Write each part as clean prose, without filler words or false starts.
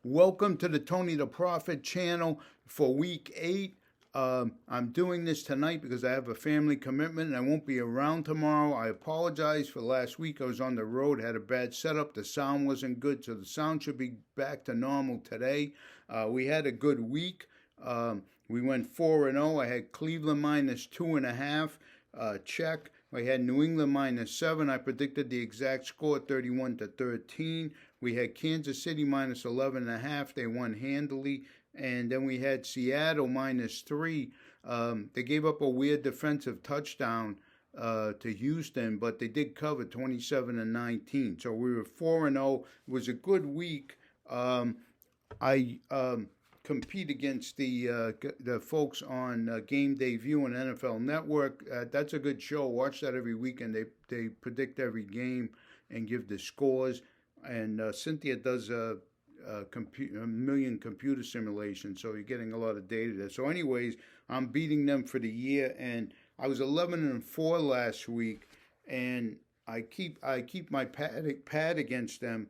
Welcome to the Tony the Prophet channel for week 8. I'm doing this tonight because I have a family commitment and I won't be around tomorrow. I apologize for last week. I was on the road, had a bad setup. The sound wasn't good, so the sound should be back to normal today. We had a good week. We went 4-0. I had Cleveland minus 2.5. Check. I had New England minus 7. I predicted the exact score, 31-13. We had Kansas City minus 11.5. They won handily. And then we had Seattle minus 3. They gave up a weird defensive touchdown to Houston, but they did cover 27-19. So we were 4-0. It was a good week. I compete against the folks on Game Day View and NFL Network. That's a good show. Watch that every weekend. They predict every game and give the scores. And Cynthia does a million computer simulations, so you're getting a lot of data there. So, anyways, I'm beating them for the year, and I was 11-4 last week, and I keep my pad against them.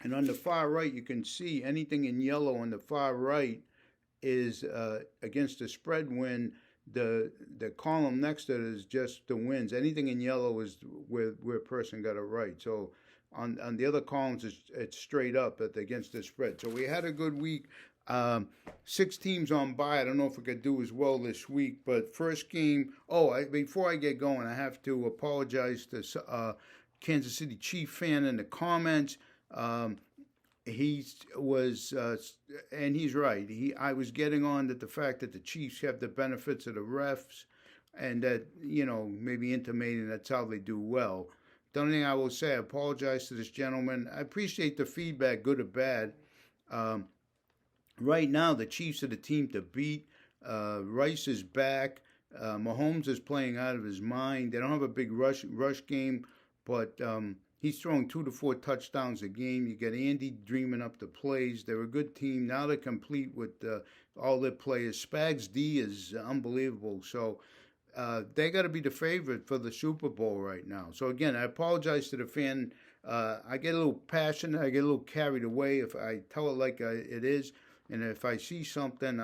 And on the far right, you can see anything in yellow on the far right is against the spread win. The column next to it is just the wins. Anything in yellow is where a person got it right. So on the other columns, it's straight up against the spread. So we had a good week. 6 teams on bye. I don't know if we could do as well this week, but first game. Before I get going, I have to apologize to Kansas City Chief fan in the comments. He was, and he's right. I was getting on that the fact that the Chiefs have the benefits of the refs, and that maybe intimating that's how they do well. The only thing I will say, I apologize to this gentleman. I appreciate the feedback, good or bad. Right now, the Chiefs are the team to beat. Rice is back. Mahomes is playing out of his mind. They don't have a big rush game, but he's throwing 2 to 4 touchdowns a game. You got Andy dreaming up the plays. They're a good team. Now they're complete with all their players. Spags D is unbelievable. So they got to be the favorite for the Super Bowl right now. So, again, I apologize to the fan. I get a little passionate. I get a little carried away if I tell it like it is. And if I see something,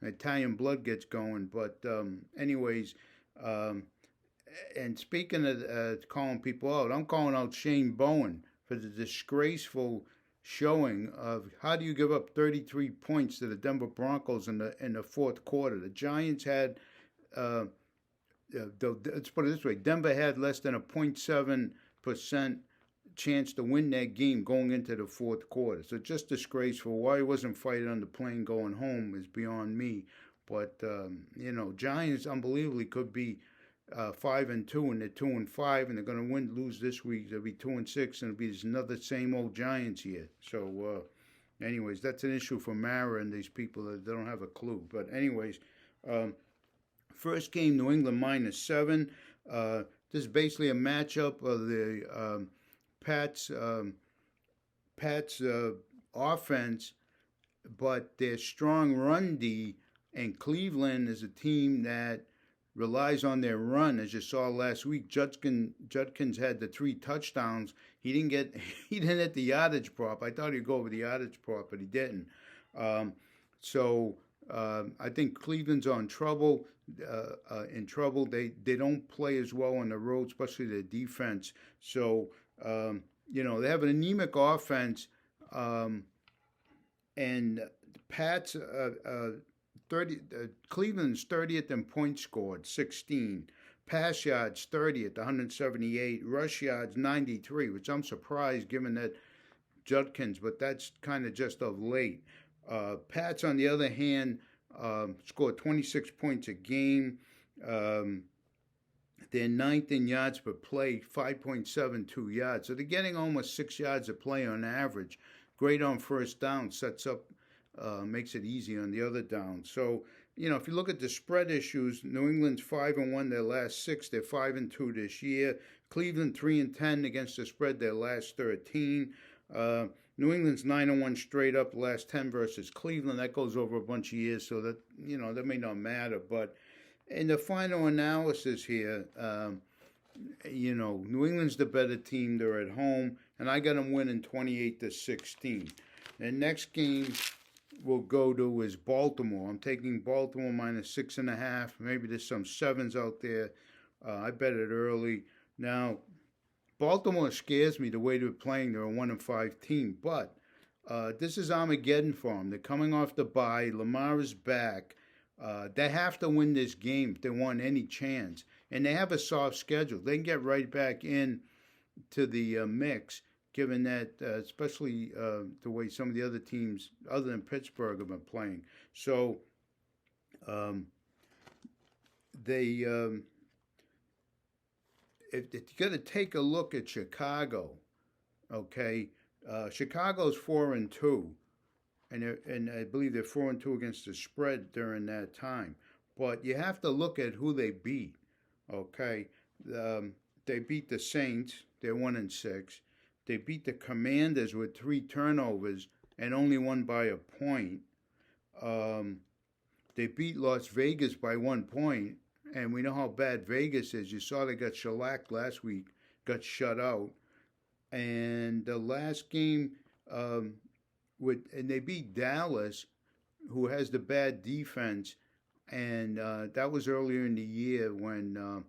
Italian blood gets going. But anyways, and speaking of calling people out, I'm calling out Shane Bowen for the disgraceful showing of how do you give up 33 points to the Denver Broncos in the fourth quarter. The Giants had, let's put it this way, Denver had less than a 0.7% chance to win that game going into the fourth quarter. So just disgraceful. Why he wasn't fighting on the plane going home is beyond me. But, Giants unbelievably could be 5-2, and they're 2-5, and they're going to lose this week. They'll be 2-6, and it'll be another same old Giants here. So, anyways, that's an issue for Mara and these people that they don't have a clue. But anyways, first game, New England minus 7. This is basically a matchup of the Pats offense, but their strong run D, and Cleveland is a team that relies on their run. As you saw last week, Judkins had the 3 touchdowns. He didn't hit the yardage prop. I thought he'd go over the yardage prop, but he didn't. So I think Cleveland's in trouble. They don't play as well on the road, especially their defense. So they have an anemic offense, and Pats. Cleveland's 30th in points scored, 16. Pass yards, 30th, 178. Rush yards, 93, which I'm surprised given that Judkins, but that's kind of just of late. Pats, on the other hand, scored 26 points a game. They're 9th in yards per play, 5.72 yards. So they're getting almost 6 yards a play on average. Great on first down, makes it easy on the other down. So, if you look at the spread issues, New England's 5-1 their last 6. They're 5-2 this year. Cleveland 3-10 against the spread their last 13. New England's 9-1 straight up last 10 versus Cleveland. That goes over a bunch of years, so that that may not matter. But in the final analysis here, New England's the better team. They're at home. and I got them winning 28-16. The next game we'll go to is Baltimore. I'm taking Baltimore minus 6.5. Maybe there's some sevens out there. I bet it early. Now, Baltimore scares me the way they're playing. They're a 1-5 team, but this is Armageddon for them. They're coming off the bye. Lamar is back. They have to win this game if they want any chance. And they have a soft schedule. They can get right back in to the mix, given that, especially the way some of the other teams, other than Pittsburgh, have been playing. So they, if you're going to take a look at Chicago, okay, Chicago's 4-2. And I believe they're 4-2 against the spread during that time. But you have to look at who they beat. Okay, they beat the Saints. They're 1-6. They beat the Commanders with 3 turnovers and only won by a point. They beat Las Vegas by 1 point, and we know how bad Vegas is. You saw they got shellacked last week, got shut out, and the last game. And they beat Dallas, who has the bad defense, and that was earlier in the year when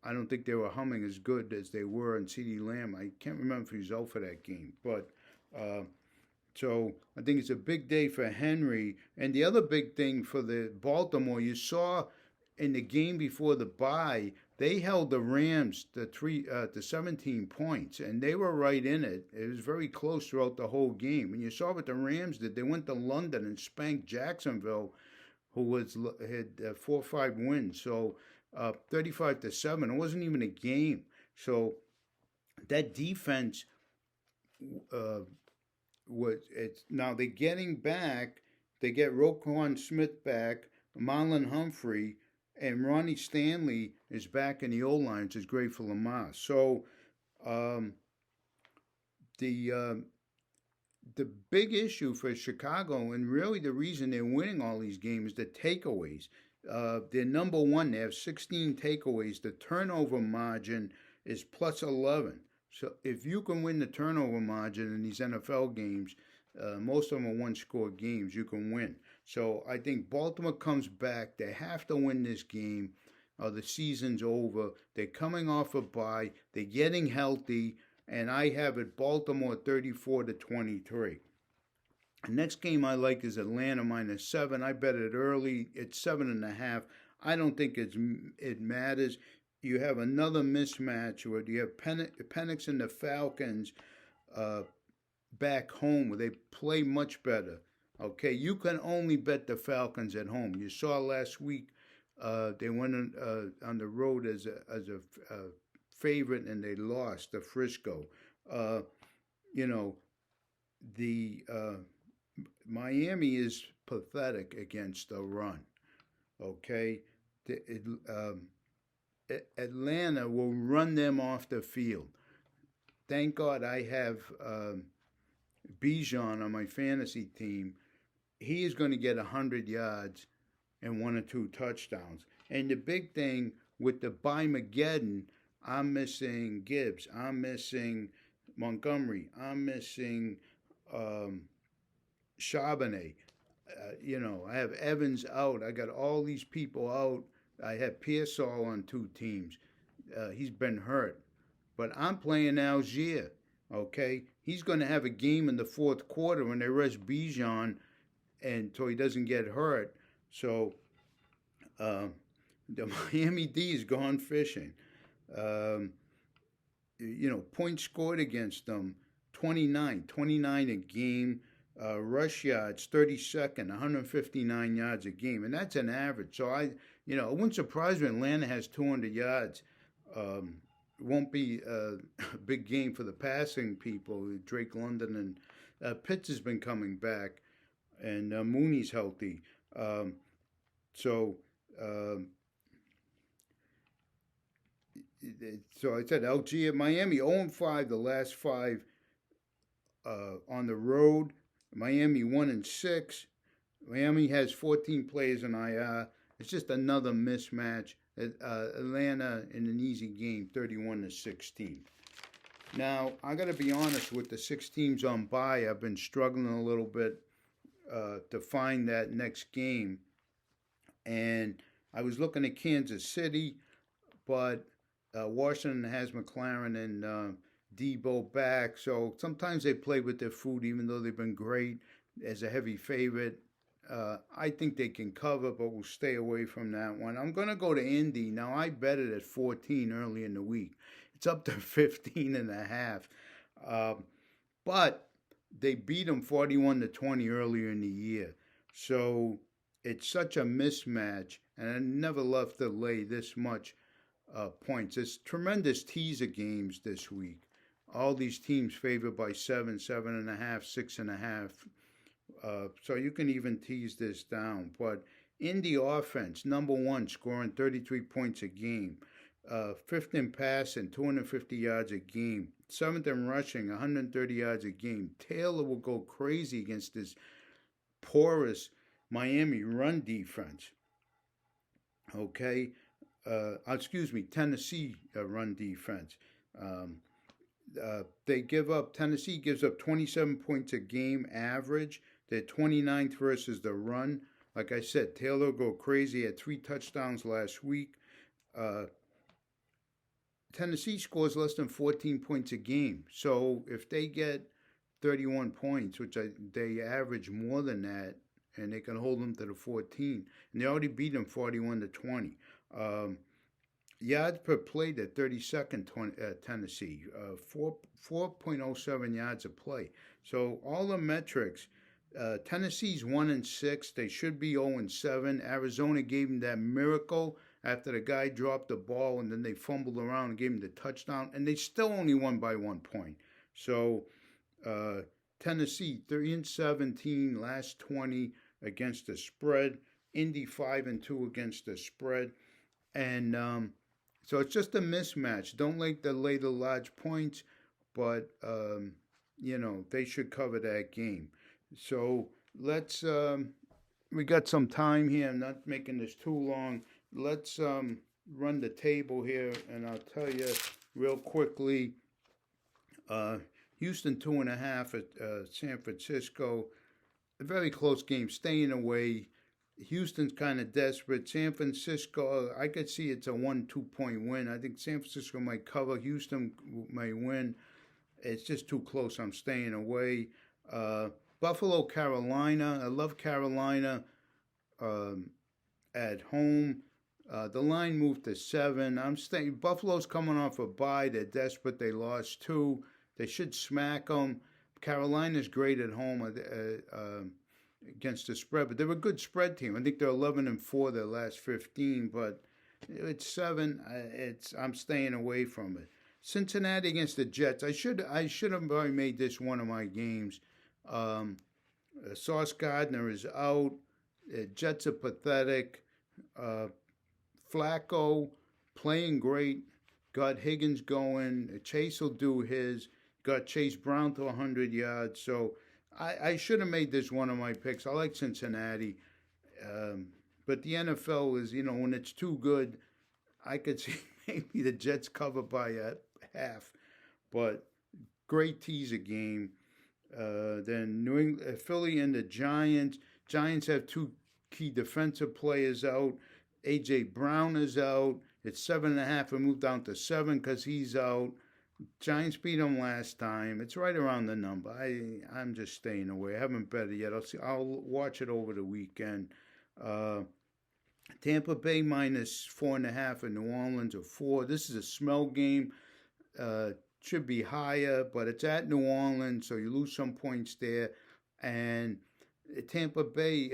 I don't think they were humming as good as they were in CeeDee Lamb. I can't remember if he was out for that game, but so I think it's a big day for Henry. And the other big thing for the Baltimore, you saw in the game before the bye, they held the Rams to 17 points, and they were right in it. It was very close throughout the whole game. And you saw what the Rams did. They went to London and spanked Jacksonville, who had 4 or 5 wins. So 35-7. It wasn't even a game. So that defense now they're getting back. They get Roquan Smith back, Marlon Humphrey, and Ronnie Stanley is back in the O-line, which is great for Lamar. So the big issue for Chicago, and really the reason they're winning all these games, is the takeaways. They're number 1. They have 16 takeaways. The turnover margin is plus 11. So if you can win the turnover margin in these NFL games, most of them are one-score games, you can win. So I think Baltimore comes back. They have to win this game. The season's over. They're coming off a bye. They're getting healthy. And I have it Baltimore 34-23. The next game I like is Atlanta minus 7. I bet it early. It's 7.5. I don't think it matters. You have another mismatch where you have Penix and the Falcons back home where they play much better. Okay, you can only bet the Falcons at home. You saw last week they went on the road as a favorite and they lost to Frisco. The Miami is pathetic against the run. Okay, Atlanta will run them off the field. Thank God I have Bijan on my fantasy team. He is going to get 100 yards and 1 or 2 touchdowns. And the big thing with the Bimageddon, I'm missing Gibbs. I'm missing Montgomery. I'm missing Charbonnet. I have Evans out. I got all these people out. I have Pearsall on 2 teams. He's been hurt. But I'm playing Algier, okay? He's going to have a game in the 4th quarter when they rest Bijan so he doesn't get hurt. So the Miami D is gone fishing. Points scored against them, 29 a game. Rush yards, 32nd, 159 yards a game. And that's an average. So it wouldn't surprise me Atlanta has 200 yards. It won't be a big game for the passing people. Drake London and Pitts has been coming back, and Mooney's healthy. So I said LG at Miami, 0-5 the last 5 on the road. Miami 1-6. Miami has 14 players in IR. It's just another mismatch. Atlanta in an easy game, 31-16. Now, I got to be honest with the 6 teams on bye. I've been struggling a little bit to find that next game. And I was looking at Kansas City, but Washington has McLaren and Debo back. So sometimes they play with their food, even though they've been great as a heavy favorite. I think they can cover, but we'll stay away from that one. I'm going to go to Indy. Now, I bet it at 14 early in the week. It's up to 15 and a half. But they beat them 41 to 20 earlier in the year. So it's such a mismatch, and I never love to lay this much points. There's tremendous teaser games this week. All these teams favored by 7, 7.5, 6.5. So you can even tease this down. But Indy offense, number one, scoring 33 points a game. Fifth in passing, 250 yards a game. Seventh in rushing, 130 yards a game. Taylor will go crazy against this porous Miami run defense. Okay? Tennessee run defense. Tennessee gives up 27 points a game average. They're 29th versus the run. Like I said, Taylor go crazy, had 3 touchdowns last week. Tennessee scores less than 14 points a game. So if they get 31 points, which they average more than that, and they can hold them to the 14, and they already beat them 41 to 20. Yards per play, they're 32nd Tennessee, 4.07 yards a play. So all the metrics, Tennessee's 1-6. They should be 0-7. Arizona gave them that miracle after the guy dropped the ball, and then they fumbled around and gave him the touchdown, and they still only won by 1 point. So Tennessee 3-17, last 20 against the spread. Indy 5-2 against the spread, and so it's just a mismatch. Don't lay the large points, but they should cover that game. So let's. We got some time here. I'm not making this too long. Let's run the table here, and I'll tell you real quickly. Houston 2.5 at San Francisco. A very close game, staying away. Houston's kind of desperate. San Francisco, I could see it's a 1-2 point win. I think San Francisco might cover. Houston may win. It's just too close. I'm staying away. Buffalo, Carolina. I love Carolina at home. The line moved to 7. I'm staying. Buffalo's coming off a bye. They're desperate. They lost 2. They should smack them. Carolina's great at home against the spread, but they're a good spread team. I think they're 11-4 their last 15, but it's 7. I'm staying away from it. Cincinnati against the Jets. I should have probably made this one of my games. Sauce Gardner is out. Jets are pathetic. Flacco playing great. Got Higgins going. Chase will do his. Got Chase Brown to 100 yards. So I should have made this one of my picks. I like Cincinnati. But the NFL is, when it's too good, I could see maybe the Jets cover by a half. But great teaser game. Then New England, Philly and the Giants. Giants have 2 key defensive players out. A.J. Brown is out. It's 7.5. It moved down to 7 because he's out. Giants beat them last time. It's right around the number. I'm just staying away. I haven't bet it yet. I'll watch it over the weekend. Tampa Bay minus 4.5 and New Orleans or 4. This is a smell game. Should be higher, but it's at New Orleans, so you lose some points there. And Tampa Bay,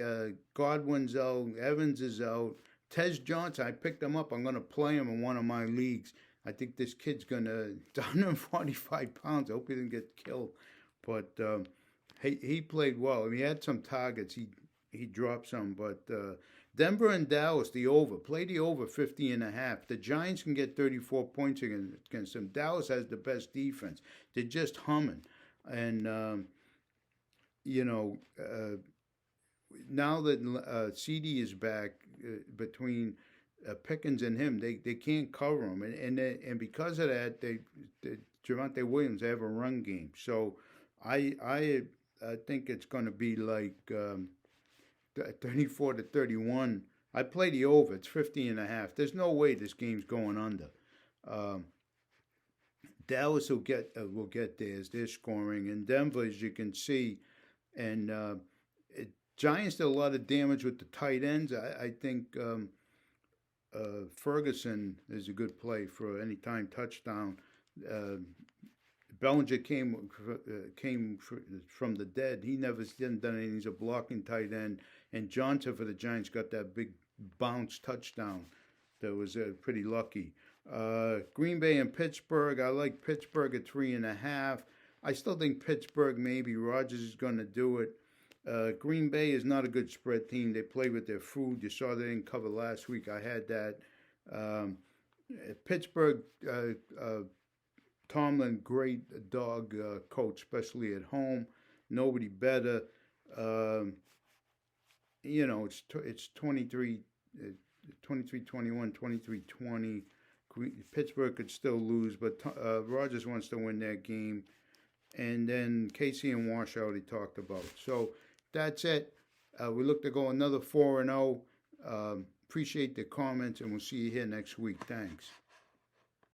Godwin's out, Evans is out. Tez Johnson, I picked him up. I'm going to play him in one of my leagues. I think this kid's going to, 145 pounds. I hope he didn't get killed. But he played well. I mean, he had some targets. He dropped some. But Denver and Dallas, the over. Play the over 50.5. The Giants can get 34 points against them. Dallas has the best defense. They're just humming. And, now that CD is back, between Pickens and him, they can't cover him, and because of that, Javonte Williams, they have a run game. So I think it's going to be like 34-31. I play the over. It's 50.5. There's no way this game's going under. Um, Dallas will get theirs. They're scoring, and Denver, as you can see, and Giants did a lot of damage with the tight ends. I think Ferguson is a good play for any time touchdown. Uh, Bellinger came from the dead. He hasn't done anything. He's a blocking tight end. And Johnson for the Giants got that big bounce touchdown. That was pretty lucky. Green Bay and Pittsburgh. I like Pittsburgh at 3.5. I still think Pittsburgh maybe. Rodgers is going to do it. Green Bay is not a good spread team. They play with their food. You saw they didn't cover last week. I had that. Pittsburgh, Tomlin, great dog coach, especially at home. Nobody better. It's 23-21, 23-20. Pittsburgh could still lose, but Rodgers wants to win that game. And then Casey and Wash I already talked about. So that's it. We look to go another 4-0. Appreciate the comments, and we'll see you here next week. Thanks.